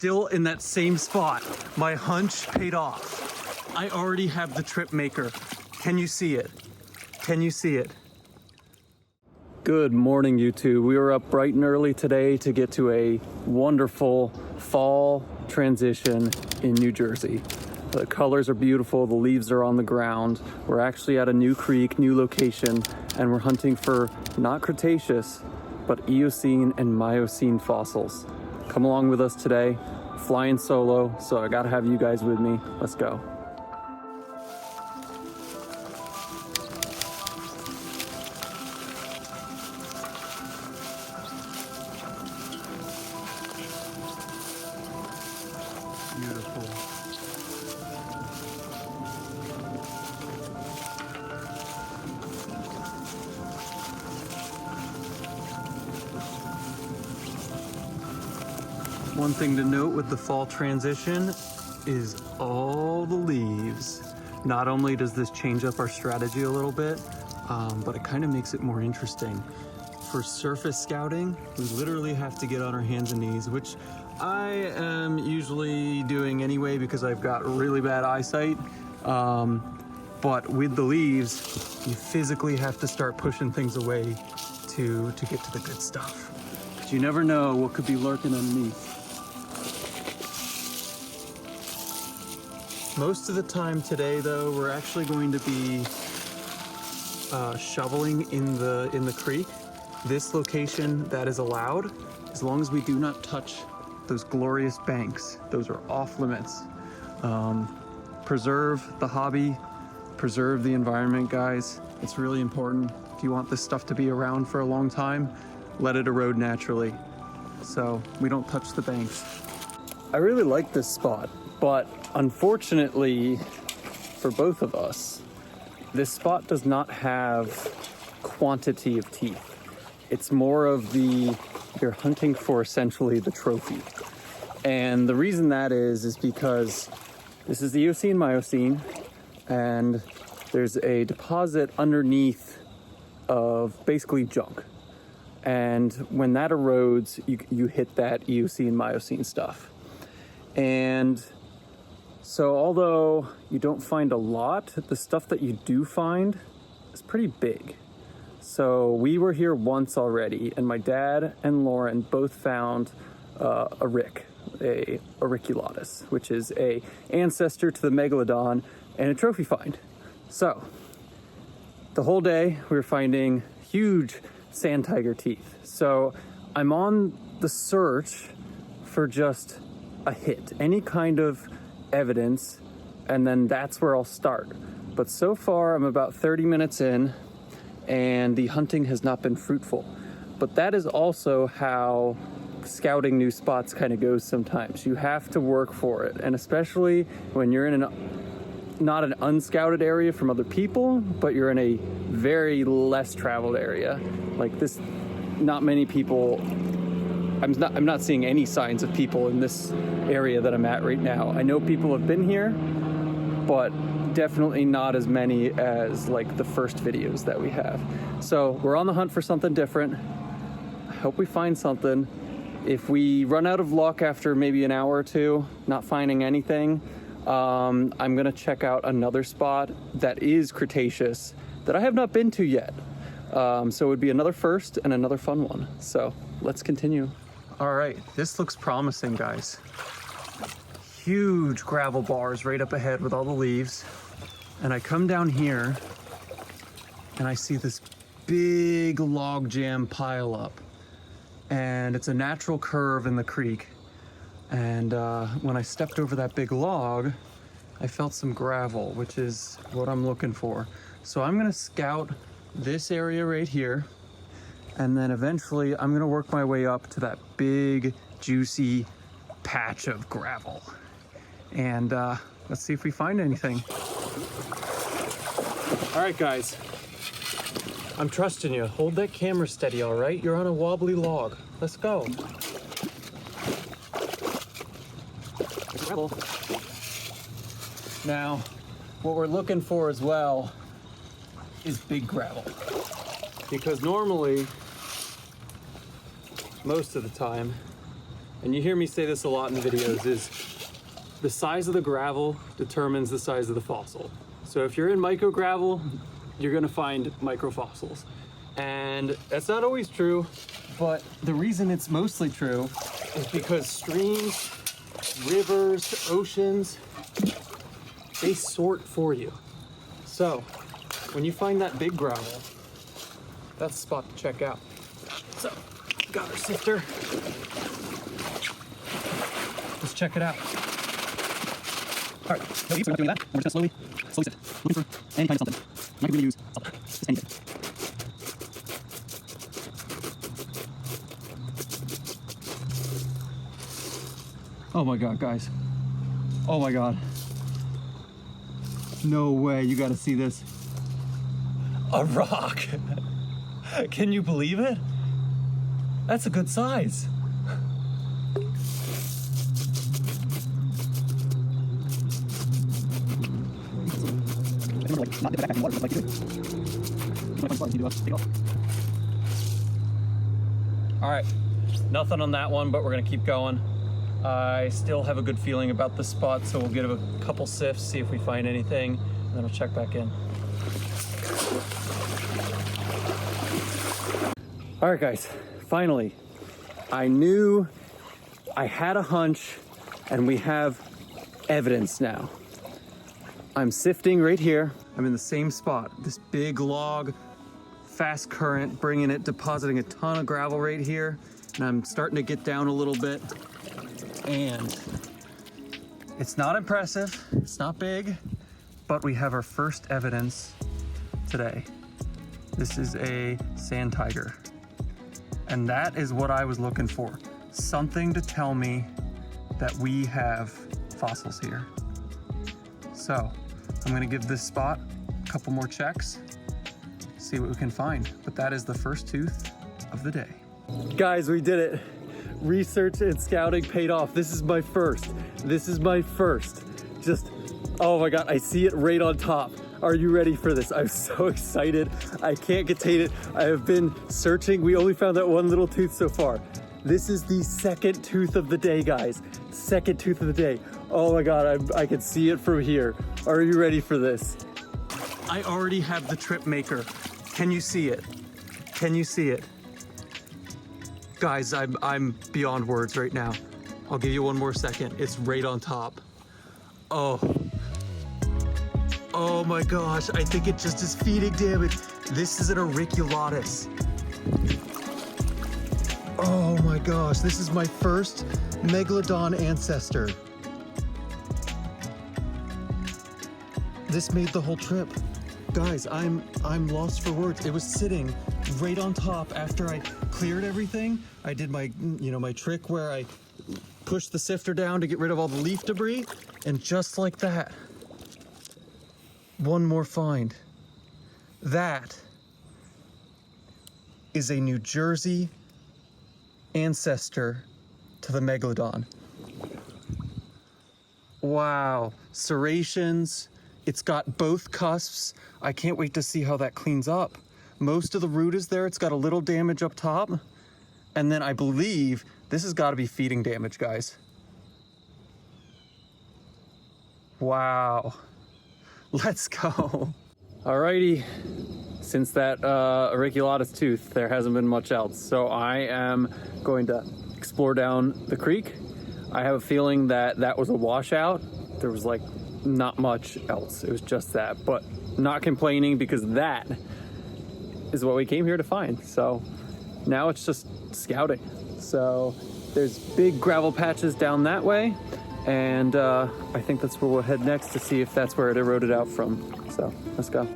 still in that same spot. My hunch paid off. I already have the trip maker. Can you see it? Can you see it? Good morning, YouTube. We were up bright and early today to get to a wonderful fall transition in New Jersey. The colors are beautiful, the leaves are on the ground. We're actually at a new creek, new location, and we're hunting for not Cretaceous, but Eocene and Miocene fossils. Come along with us today, flying solo, so I gotta have you guys with me. Let's go. Beautiful. One thing to note with the fall transition is all the leaves. Not only does this change up our strategy a little bit, but it kind of makes it more interesting. For surface scouting, we literally have to get on our hands and knees, which I am usually doing anyway because I've got really bad eyesight. But with the leaves, you physically have to start pushing things away to get to the good stuff. But you never know what could be lurking underneath. Most of the time today, though, we're actually going to be shoveling in the creek. This location, that is allowed, as long as we do not touch those glorious banks. Those are off limits. Preserve the hobby, preserve the environment, guys. It's really important. If you want this stuff to be around for a long time, let it erode naturally. So we don't touch the banks. I really like this spot, but unfortunately for both of us, this spot does not have quantity of teeth. It's more of you're hunting for essentially the trophy. And the reason that is because this is the Eocene Miocene, and there's a deposit underneath of basically junk. And when that erodes, you hit that Eocene Miocene stuff. And so although you don't find a lot, the stuff that you do find is pretty big. So we were here once already, and my dad and Lauren both found a auriculatus, which is a ancestor to the Megalodon and a trophy find. So the whole day we were finding huge sand tiger teeth. So I'm on the search for just a hit, any kind of evidence, and then that's where I'll start. But so far I'm about 30 minutes in, and the hunting has not been fruitful. But that is also how scouting new spots kind of goes sometimes. You have to work for it, and especially when you're in not an unscouted area from other people, but you're in a very less traveled area like this. Not many people, I'm not seeing any signs of people in this area that I'm at right now. I know people have been here, but definitely not as many as like the first videos that we have. So we're on the hunt for something different. I hope we find something. If we run out of luck after maybe an hour or two, not finding anything, I'm gonna check out another spot that is Cretaceous that I have not been to yet. So it would be another first and another fun one. So let's continue. All right, this looks promising, guys. Huge gravel bars right up ahead with all the leaves. And I come down here and I see this big log jam pile up. And it's a natural curve in the creek. And when I stepped over that big log, I felt some gravel, which is what I'm looking for. So I'm gonna scout this area right here. And then eventually I'm gonna work my way up to that big, juicy patch of gravel. And let's see if we find anything. All right, guys, I'm trusting you. Hold that camera steady, all right? You're on a wobbly log. Let's go. Now, what we're looking for as well is big gravel. Because normally, most of the time, and you hear me say this a lot in the videos, is the size of the gravel determines the size of the fossil. So if you're in microgravel, you're gonna find microfossils. And that's not always true, but the reason it's mostly true is because streams, rivers, oceans, they sort for you. So when you find that big gravel, that's a spot to check out. So, got our sifter. Let's check it out. All right, so we're not doing that. We're just gonna slowly sift, looking for any kind of something. I'm not gonna use something, just anything. Oh my God, guys. Oh my God. No way, you gotta see this. A rock. Can you believe it? That's a good size. All right, nothing on that one, but we're gonna keep going. I still have a good feeling about this spot, so we'll give it a couple sifts, see if we find anything, and then we'll check back in. All right, guys, finally, I knew, I had a hunch, and we have evidence now. I'm sifting right here. I'm in the same spot, this big log, fast current, bringing it, depositing a ton of gravel right here, and I'm starting to get down a little bit. And it's not impressive, it's not big, but we have our first evidence today. This is a sand tiger. And that is what I was looking for. Something to tell me that we have fossils here. So I'm gonna give this spot a couple more checks, see what we can find. But that is the first tooth of the day. Guys, we did it. Research and scouting paid off. This is my first. Just, oh my God, I see it right on top. Are you ready for this? I'm so excited. I can't contain it. I have been searching. We only found that one little tooth so far. This is the second tooth of the day, guys. Second tooth of the day. Oh my God, I can see it from here. Are you ready for this? I already have the trip maker. Can you see it? Can you see it? Guys, I'm beyond words right now. I'll give you one more second. It's right on top. Oh my gosh, I think it just is feeding damage. This is an auriculatus. Oh my gosh, this is my first Megalodon Ancestor. This made the whole trip. Guys, I'm lost for words. It was sitting right on top after I cleared everything. I did my, my trick where I pushed the sifter down to get rid of all the leaf debris, and just like that, one more find. That is a New Jersey ancestor to the Megalodon. Wow, serrations. It's got both cusps. I can't wait to see how that cleans up. Most of the root is there. It's got a little damage up top. And then I believe this has got to be feeding damage, guys. Wow. Let's go. Alrighty. Since that auriculatus tooth, there hasn't been much else. So I am going to explore down the creek. I have a feeling that that was a washout. There was like not much else. It was just that, but not complaining because that is what we came here to find. So now it's just scouting. So there's big gravel patches down that way. And I think that's where we'll head next to see if that's where it eroded out from. So let's go.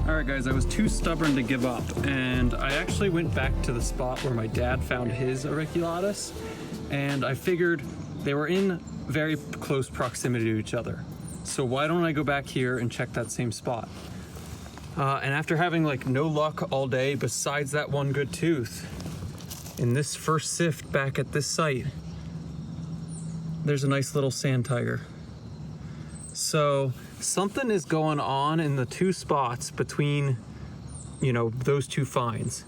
All right guys, I was too stubborn to give up, and I actually went back to the spot where my dad found his auriculatus, and I figured they were in very close proximity to each other. So why don't I go back here and check that same spot? And after having like no luck all day besides that one good tooth, in this first sift back at this site, there's a nice little sand tiger. So something is going on in the two spots between, you know, those two finds.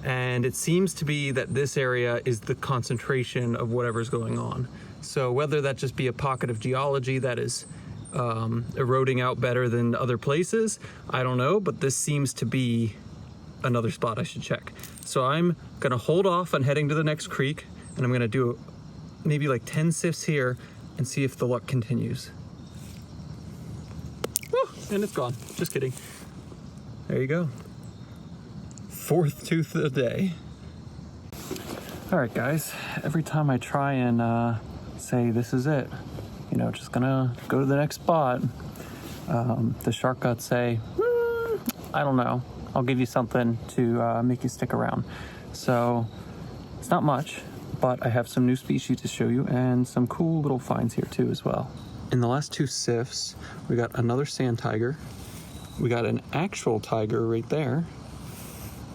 And it seems to be that this area is the concentration of whatever's going on. So whether that just be a pocket of geology that is eroding out better than other places, I don't know, but this seems to be another spot I should check. So I'm gonna hold off on heading to the next creek, and I'm gonna do maybe like 10 sifts here and see if the luck continues. Woo, and it's gone, just kidding. There you go. Fourth tooth of the day. All right guys, every time I try and say this is it, you know, just gonna go to the next spot, the shark guts say, I don't know, I'll give you something to make you stick around. So it's not much, but I have some new species to show you and some cool little finds here too as well. In the last two sifts, we got another sand tiger. We got an actual tiger right there.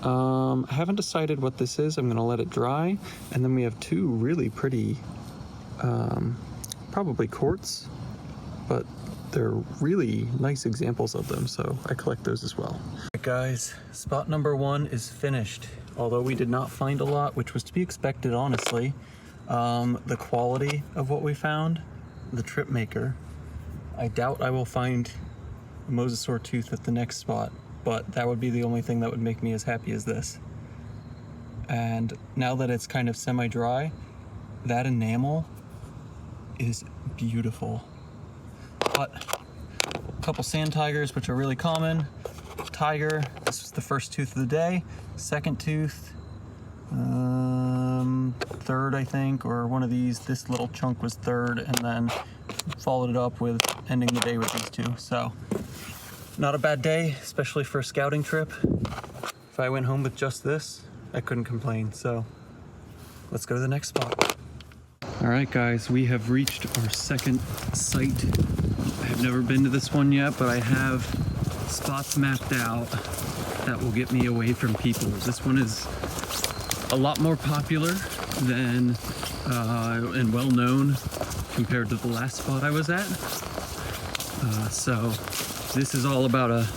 I haven't decided what this is. I'm gonna let it dry. And then we have two really pretty, probably quartz, but they're really nice examples of them, so I collect those as well. All right, guys, spot number one is finished. Although we did not find a lot, which was to be expected, honestly. The quality of what we found, the trip maker. I doubt I will find a mosasaur tooth at the next spot, but that would be the only thing that would make me as happy as this. And now that it's kind of semi-dry, that enamel is beautiful. But a couple sand tigers, which are really common. Tiger, this was the first tooth of the day. Second tooth, third I think, or one of these. This little chunk was third, and then followed it up with ending the day with these two. So not a bad day, especially for a scouting trip. If I went home with just this, I couldn't complain. So let's go to the next spot. All right guys, we have reached our second site. I have never been to this one yet, but I have spots mapped out that will get me away from people. This one is a lot more popular than and well known compared to the last spot I was at. So this is all about a,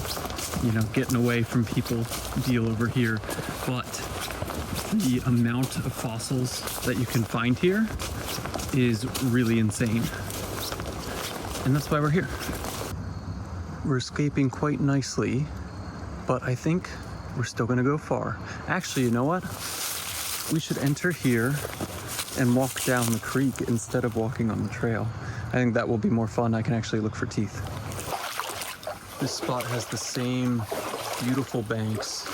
you know, getting away from people deal over here. But the amount of fossils that you can find here is really insane. And that's why we're here. We're escaping quite nicely, but I think we're still gonna go far. Actually, you know what? We should enter here and walk down the creek instead of walking on the trail. I think that will be more fun. I can actually look for teeth. This spot has the same beautiful banks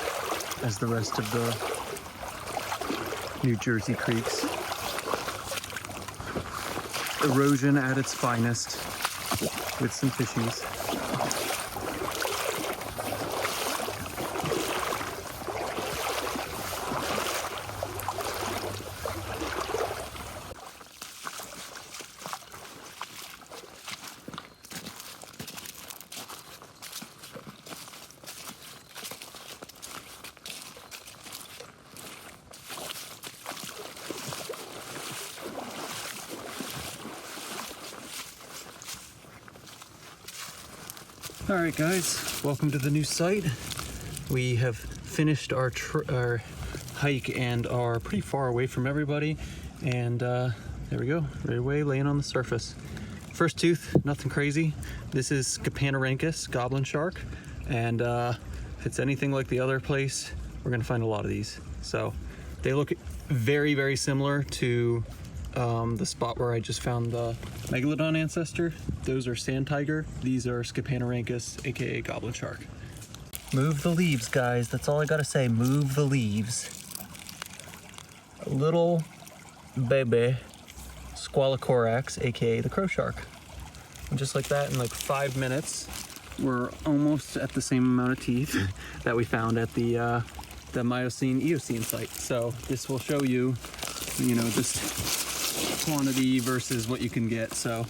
as the rest of the New Jersey creeks. Erosion at its finest with some fishies. All right guys, welcome to the new site. We have finished our hike and are pretty far away from everybody. And there we go, right away laying on the surface. First tooth, nothing crazy. This is Scuba goblin shark. And if it's anything like the other place, we're gonna find a lot of these. So they look very, very similar to the spot where I just found the Megalodon Ancestor. Those are sand tiger. These are Scuba, aka goblin shark. Move the leaves, guys. That's all I gotta say. Move the leaves. A little baby Squalocorax, aka the crow shark. And just like that, in like 5 minutes, we're almost at the same amount of teeth that we found at the Miocene Eocene site. So this will show you, you know, just quantity versus what you can get. So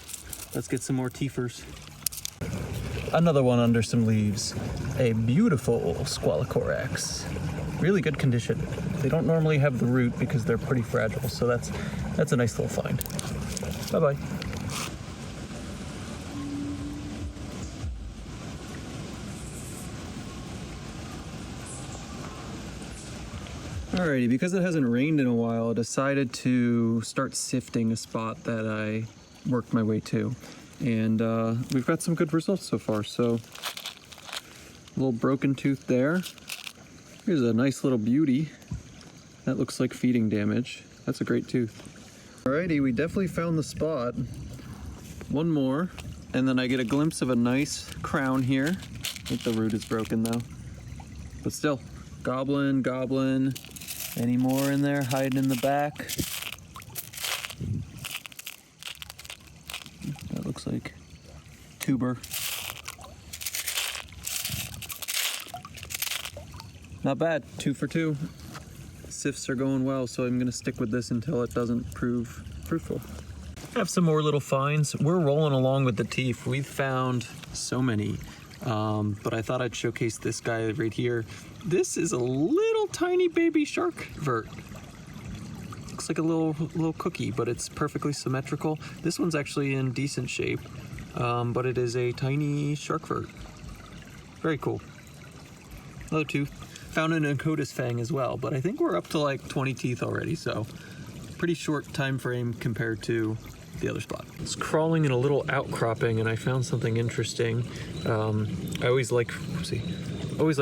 let's get some more teethers. Another one under some leaves, a beautiful Squalocorax. Really good condition. They don't normally have the root because they're pretty fragile, so that's a nice little find. Bye-bye. Alrighty, because it hasn't rained in a while, I decided to start sifting a spot that I worked my way to. And we've got some good results so far. So, a little broken tooth there. Here's a nice little beauty. That looks like feeding damage. That's a great tooth. Alrighty, we definitely found the spot. One more, and then I get a glimpse of a nice crown here. I think the root is broken though. But still, goblin, goblin. Any more in there hiding in the back? That looks like tuber. Not bad, 2 for 2. Sifts are going well, so I'm gonna stick with this until it doesn't prove fruitful. Have some more little finds. We're rolling along with the teeth. We've found so many, but I thought I'd showcase this guy right here. This is a little tiny baby shark vert. Looks like a little cookie, but it's perfectly symmetrical. This one's actually in decent shape, but it is a tiny shark vert. Very cool. Another tooth. Found an Ancotis fang as well, but I think we're up to like 20 teeth already, so pretty short time frame compared to the other spot. It's crawling in a little outcropping, and I found something interesting. I always like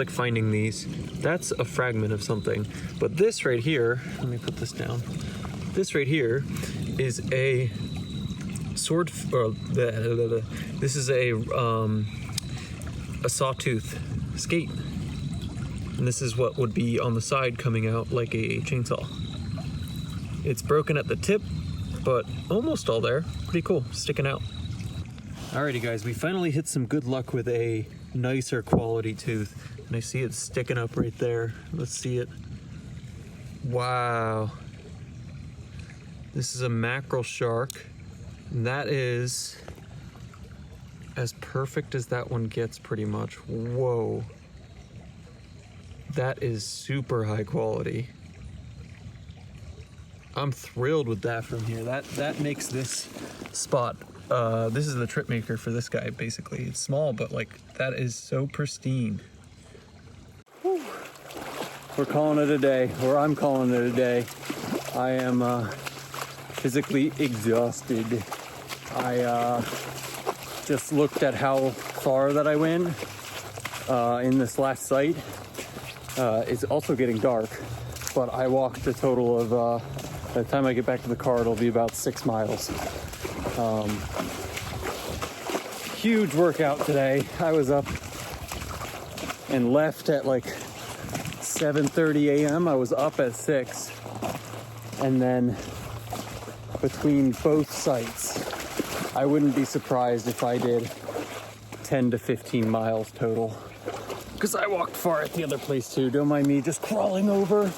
finding these. That's a fragment of something, but this right here, let me put this down. This right here is a sword, this is a sawtooth skate. And this is what would be on the side coming out like a chainsaw. It's broken at the tip, but almost all there. Pretty cool, sticking out. Alrighty guys, we finally hit some good luck with a nicer quality tooth. And I see it sticking up right there. Let's see it. Wow. This is a mackerel shark. And that is as perfect as that one gets pretty much. Whoa. That is super high quality. I'm thrilled with that from here. That makes this spot, this is the trip maker for this guy basically. It's small, but like that is so pristine. Whew. We're calling it a day, or I'm calling it a day. I am physically exhausted. I just looked at how far that I went in this last site. It's also getting dark, but I walked a total of, by the time I get back to the car, it'll be about 6 miles. Huge workout today. I was up and left at like 7:30 a.m. I was up at 6. And then between both sites, I wouldn't be surprised if I did 10 to 15 miles total. Because I walked far at the other place too. Don't mind me just crawling over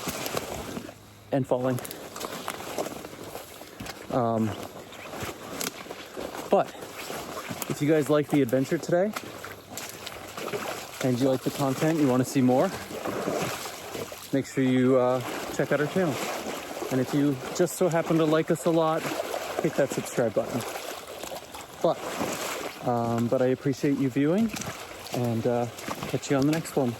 and falling. But if you guys like the adventure today and you like the content, you want to see more, make sure you check out our channel. And if you just so happen to like us a lot, hit that subscribe button. But I appreciate you viewing, and catch you on the next one.